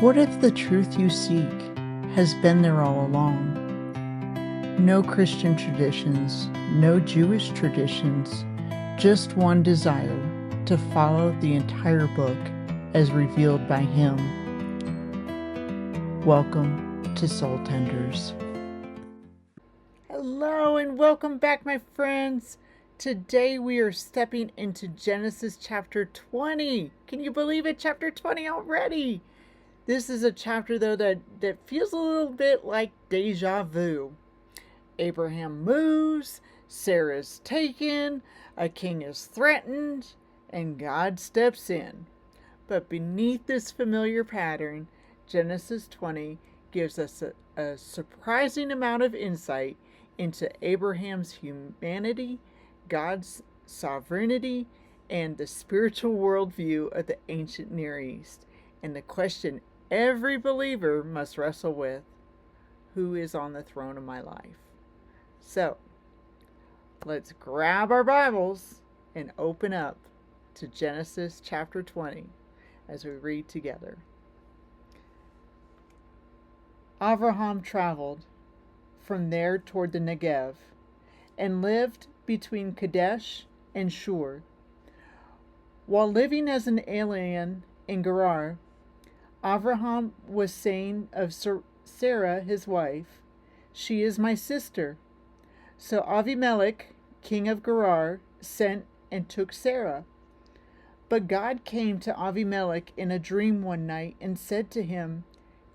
What if the truth you seek has been there all along? No Christian traditions, no Jewish traditions, just one desire to follow the entire book as revealed by Him. Welcome to SoulTenders. Hello and welcome back, my friends. Today we are stepping into Genesis chapter 20. Can you believe it? Chapter 20 already. This is a chapter, though, that feels a little bit like deja vu. Abraham moves, Sarah's taken, a king is threatened, and God steps in. But beneath this familiar pattern, Genesis 20 gives us a surprising amount of insight into Abraham's humanity, God's sovereignty, and the spiritual worldview of the ancient Near East. And the question every believer must wrestle with: who is on the throne of my life? So, let's grab our Bibles and open up to Genesis chapter 20 as we read together. Abraham traveled from there toward the Negev and lived between Kadesh and Shur. While living as an alien in Gerar, Abraham was saying of Sarah, his wife, "She is my sister." So Avimelech, king of Gerar, sent and took Sarah. But God came to Avimelech in a dream one night and said to him,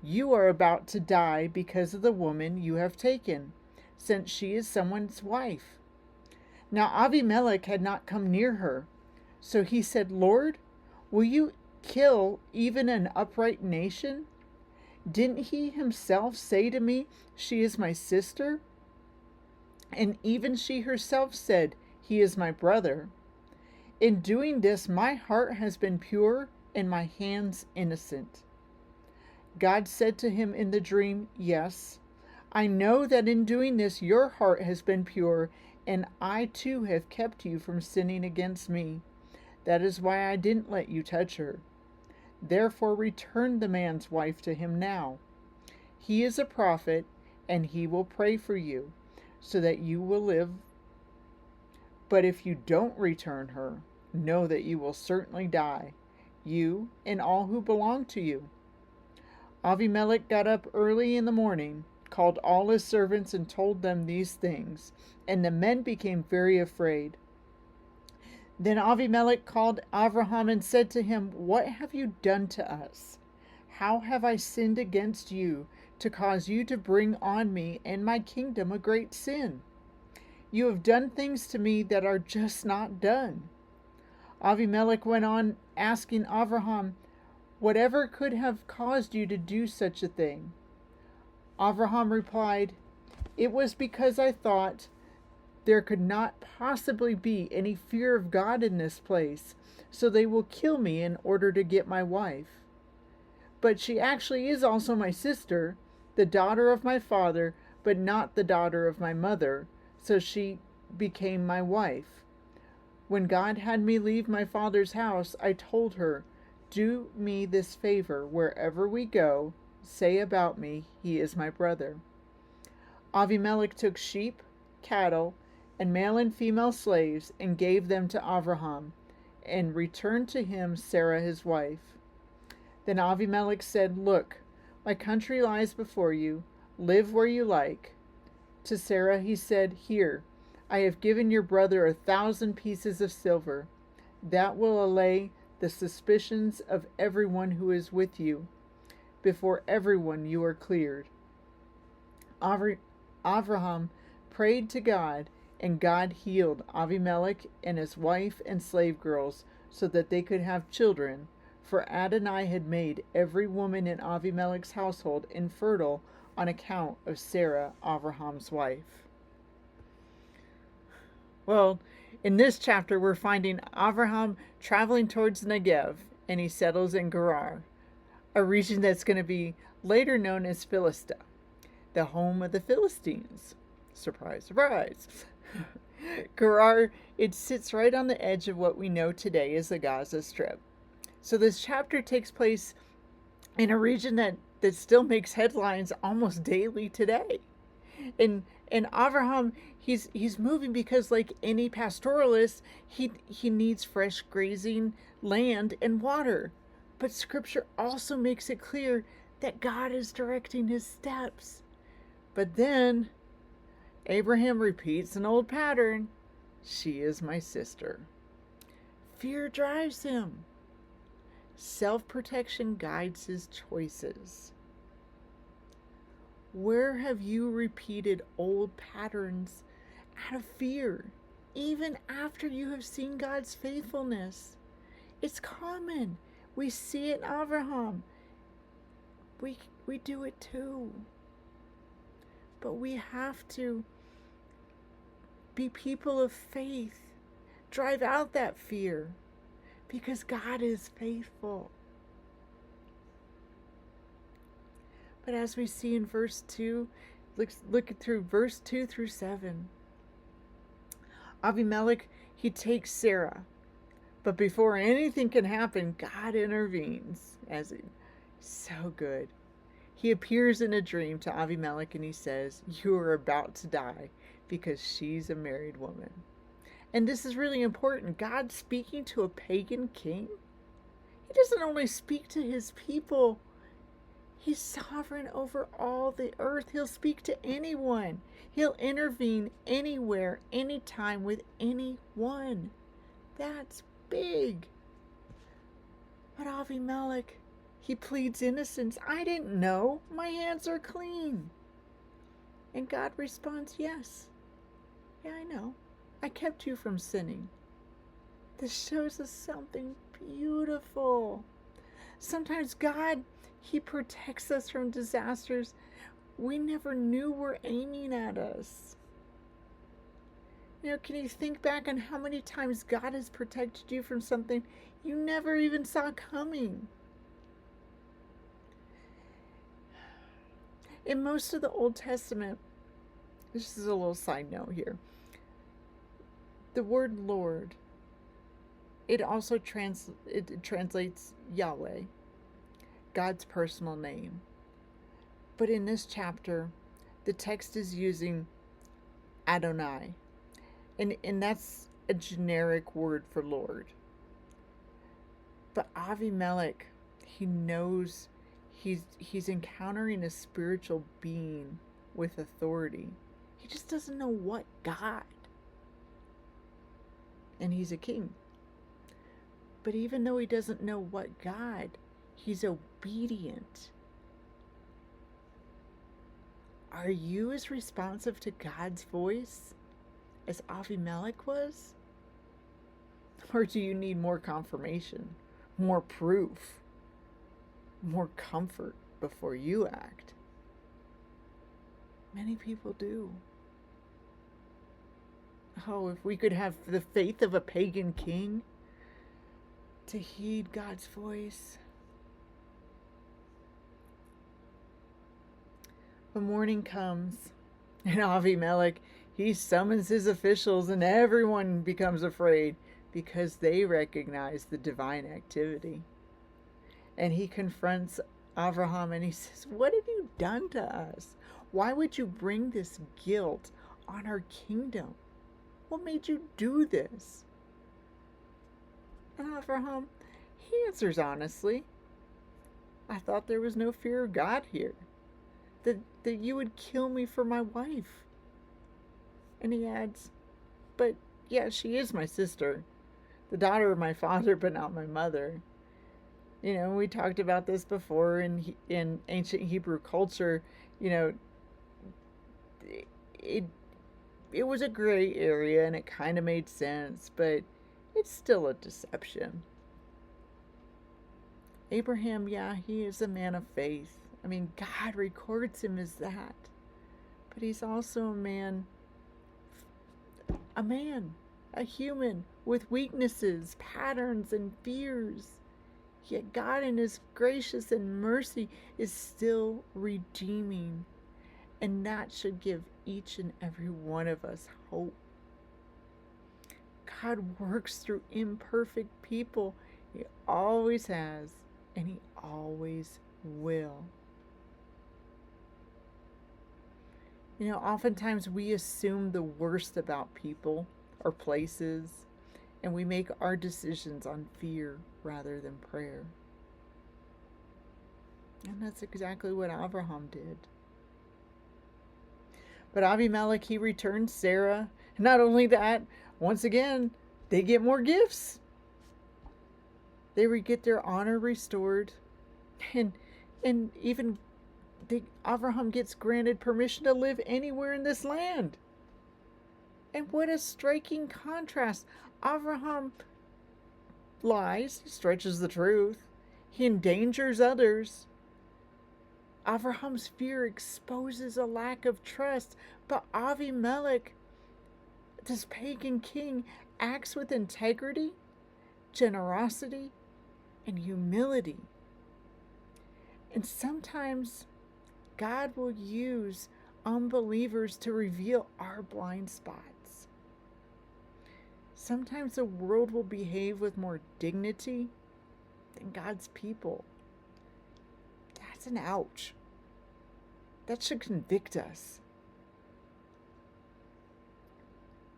"You are about to die because of the woman you have taken, since she is someone's wife." Now Avimelech had not come near her. So he said, "Lord, will you kill even an upright nation? Didn't he himself say to me, 'She is my sister'? And even she herself said, 'He is my brother.' In doing this, my heart has been pure and my hands innocent." God said to him in the dream, "Yes, I know that in doing this your heart has been pure, and I too have kept you from sinning against me. That is why I didn't let you touch her. Therefore return the man's wife to him now. He is a prophet, and he will pray for you, so that you will live. But if you don't return her, know that you will certainly die, you and all who belong to you." Avimelech got up early in the morning, called all his servants, and told them these things, and the men became very afraid. Then Avimelech called Abraham and said to him, "What have you done to us? How have I sinned against you to cause you to bring on me and my kingdom a great sin? You have done things to me that are just not done." Avimelech went on asking Abraham, "Whatever could have caused you to do such a thing?" Abraham replied, "It was because I thought there could not possibly be any fear of God in this place, so they will kill me in order to get my wife. But she actually is also my sister, the daughter of my father, but not the daughter of my mother, so she became my wife. When God had me leave my father's house, I told her, 'Do me this favor, wherever we go, say about me, he is my brother.' Avimelech took sheep, cattle, and male and female slaves, and gave them to Abraham, and returned to him Sarah his wife. Then Avimelech said, 'Look, my country lies before you. Live where you like.' To Sarah he said, 'Here, I have given your brother 1,000 pieces of silver. That will allay the suspicions of everyone who is with you. Before everyone you are cleared.' Abraham prayed to God, and God healed Avimelech and his wife and slave girls so that they could have children, for Adonai had made every woman in Avimelech's household infertile on account of Sarah, Abraham's wife." Well, in this chapter we're finding Abraham traveling towards the Negev, and he settles in Gerar, a region that's going to be later known as Philistia, the home of the Philistines. Surprise, surprise. Gerar, it sits right on the edge of what we know today as the Gaza Strip. So this chapter takes place in a region that still makes headlines almost daily today. And Abraham, he's moving because, like any pastoralist, he needs fresh grazing land and water. But Scripture also makes it clear that God is directing his steps. But then Abraham repeats an old pattern. She is my sister. Fear drives him. Self-protection guides his choices. Where have you repeated old patterns out of fear, even after you have seen God's faithfulness? It's common. We see it in Abraham. We do it too. But we have to be people of faith. Drive out that fear, because God is faithful. But as we see in verse 2, look through verse 2 through 7. Avimelech, he takes Sarah. But before anything can happen, God intervenes. So good. He appears in a dream to Avimelech and he says, "You are about to die because she's a married woman." And this is really important. God speaking to a pagan king, he doesn't only speak to his people. He's sovereign over all the earth. He'll speak to anyone. He'll intervene anywhere, anytime, with anyone. That's big. But Avimelech, he pleads innocence. "I didn't know. My hands are clean." And God responds, "Yes. Yeah, I know. I kept you from sinning." This shows us something beautiful. Sometimes God, he protects us from disasters we never knew were aiming at us. Can you think back on how many times God has protected you from something you never even saw coming? In most of the Old Testament, this is a little side note here, the word Lord, it also translates Yahweh, God's personal name. But in this chapter, the text is using Adonai, and that's a generic word for Lord. But Avimelech, he knows he's encountering a spiritual being with authority. He just doesn't know what God. And he's a king. But even though he doesn't know what God, he's obedient. Are you as responsive to God's voice as Avimelech was? Or do you need more confirmation, more proof, more comfort before you act? Many people do. Oh, if we could have the faith of a pagan king to heed God's voice. The morning comes, and Avimelech, he summons his officials, and everyone becomes afraid because they recognize the divine activity. And he confronts Abraham and he says, "What have you done to us? Why would you bring this guilt on our kingdom? What made you do this?" And Abraham, he answers honestly, "I thought there was no fear of God here, that you would kill me for my wife." And he adds, "But yeah, she is my sister, the daughter of my father, but not my mother." We talked about this before in ancient Hebrew culture. It was a gray area and it kind of made sense, but it's still a deception. Abraham, yeah, he is a man of faith. God records him as that. But he's also a man, a human with weaknesses, patterns, and fears. Yet God in his gracious and mercy is still redeeming. And that should give each and every one of us hope. God works through imperfect people. He always has, and he always will. You know, oftentimes we assume the worst about people or places, and we make our decisions on fear rather than prayer. And that's exactly what Abraham did. But Abimelech, he returns Sarah. Not only that, once again, they get more gifts. They get their honor restored. And even Abraham gets granted permission to live anywhere in this land. And what a striking contrast. Abraham lies, stretches the truth. He endangers others. Abraham's fear exposes a lack of trust, but Abimelech, this pagan king, acts with integrity, generosity, and humility. And sometimes God will use unbelievers to reveal our blind spots. Sometimes the world will behave with more dignity than God's people. That's an ouch. That should convict us.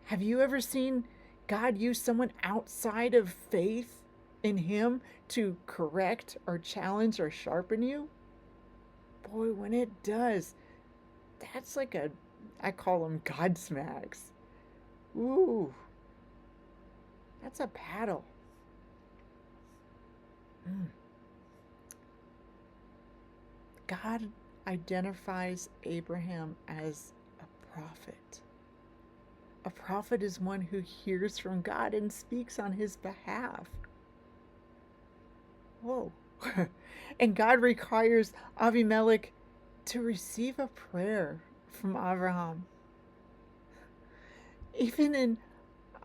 Have you ever seen God use someone outside of faith in Him to correct or challenge or sharpen you? Boy, when it does, that's like I call them God smacks. Ooh, that's a paddle. God identifies Abraham as a prophet. A prophet is one who hears from God and speaks on his behalf. Whoa. And God requires Abimelech to receive a prayer from Abraham. Even in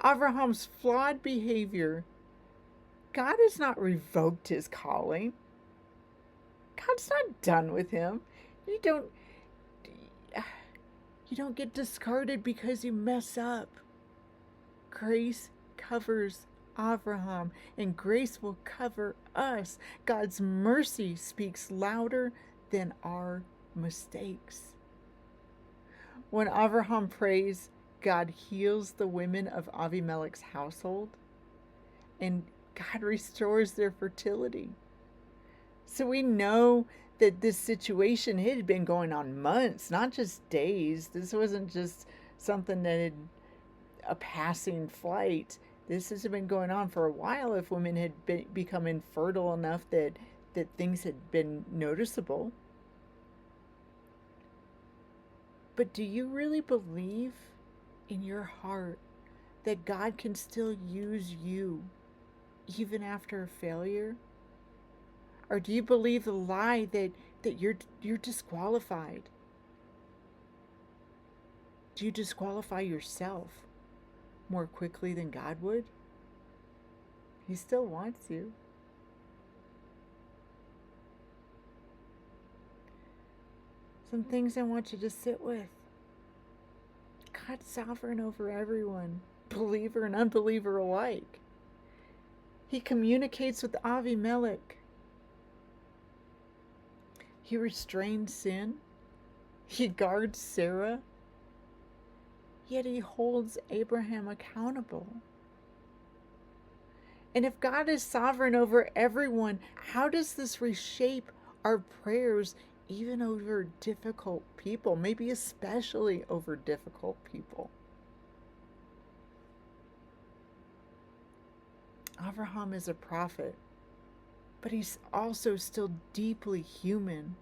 Abraham's flawed behavior, God has not revoked his calling. God's not done with him. You don't get discarded because you mess up. Grace covers Abraham, and grace will cover us. God's mercy speaks louder than our mistakes. When Abraham prays, God heals the women of Abimelech's household, and God restores their fertility. So we know that this situation had been going on months, not just days. This wasn't just something that had a passing flight. This has been going on for a while if women had become infertile enough that things had been noticeable. But do you really believe in your heart that God can still use you even after a failure? Or do you believe the lie that you're disqualified? Do you disqualify yourself more quickly than God would? He still wants you. Some things I want you to sit with. God's sovereign over everyone, believer and unbeliever alike. He communicates with Abimelech. He restrains sin. He guards Sarah. Yet he holds Abraham accountable. And if God is sovereign over everyone, how does this reshape our prayers even over difficult people, maybe especially over difficult people? Abraham is a prophet, but he's also still deeply human.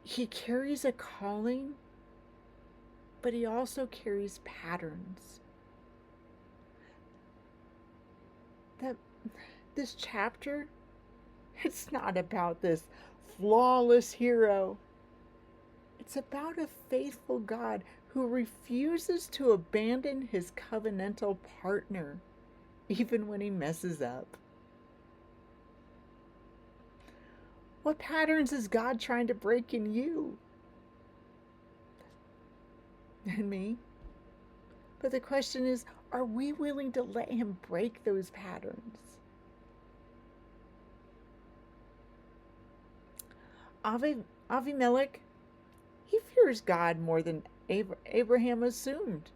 He carries a calling, but he also carries patterns. This chapter, it's not about this flawless hero. It's about a faithful God who refuses to abandon his covenantal partner, even when he messes up. What patterns is God trying to break in you? And me? But the question is, are we willing to let him break those patterns? Avimelech, he fears God more than Abraham assumed.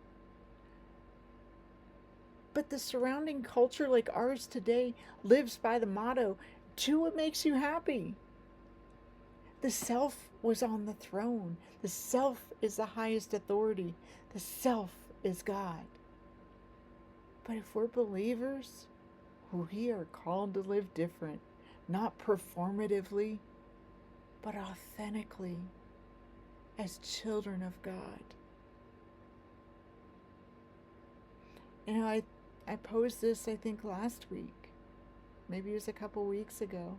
But the surrounding culture, like ours today, lives by the motto, do what makes you happy. The self was on the throne. The self is the highest authority. The self is God. But if we're believers, we are called to live different, not performatively, but authentically as children of God. You know, I posed this, I think, last week. Maybe it was a couple weeks ago.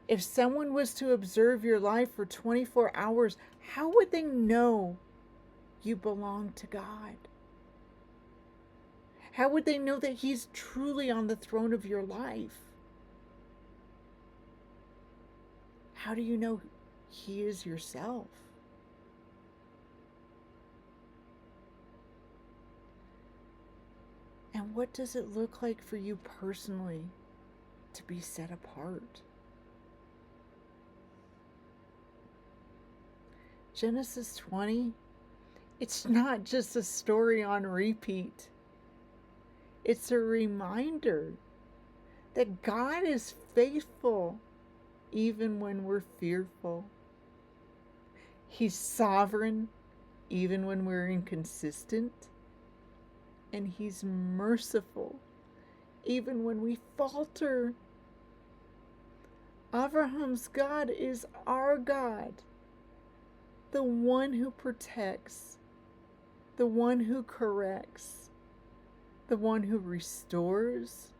If someone was to observe your life for 24 hours, how would they know you belong to God? How would they know that He's truly on the throne of your life? How do you know He is yourself? And what does it look like for you personally to be set apart? Genesis 20, it's not just a story on repeat. It's a reminder that God is faithful even when we're fearful. He's sovereign even when we're inconsistent. And He's merciful even when we falter. Abraham's God is our God, the one who protects, the one who corrects, the one who restores,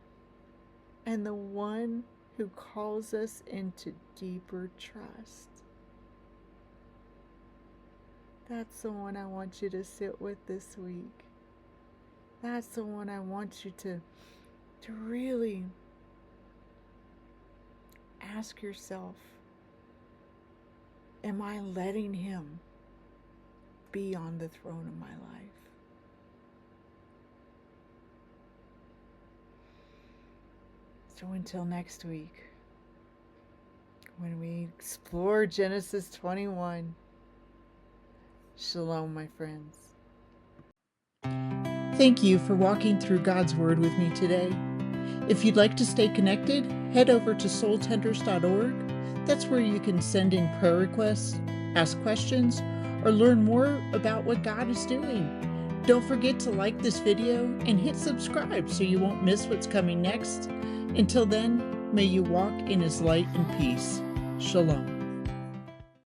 and the one who calls us into deeper trust. That's the one I want you to sit with this week. That's the one I want you to really ask yourself, am I letting Him be on the throne of my life? So until next week, when we explore Genesis 21, shalom, my friends. Thank you for walking through God's Word with me today. If you'd like to stay connected, head over to SoulTenders.org. That's where you can send in prayer requests, ask questions, or learn more about what God is doing. Don't forget to like this video and hit subscribe so you won't miss what's coming next. Until then, may you walk in His light and peace. Shalom.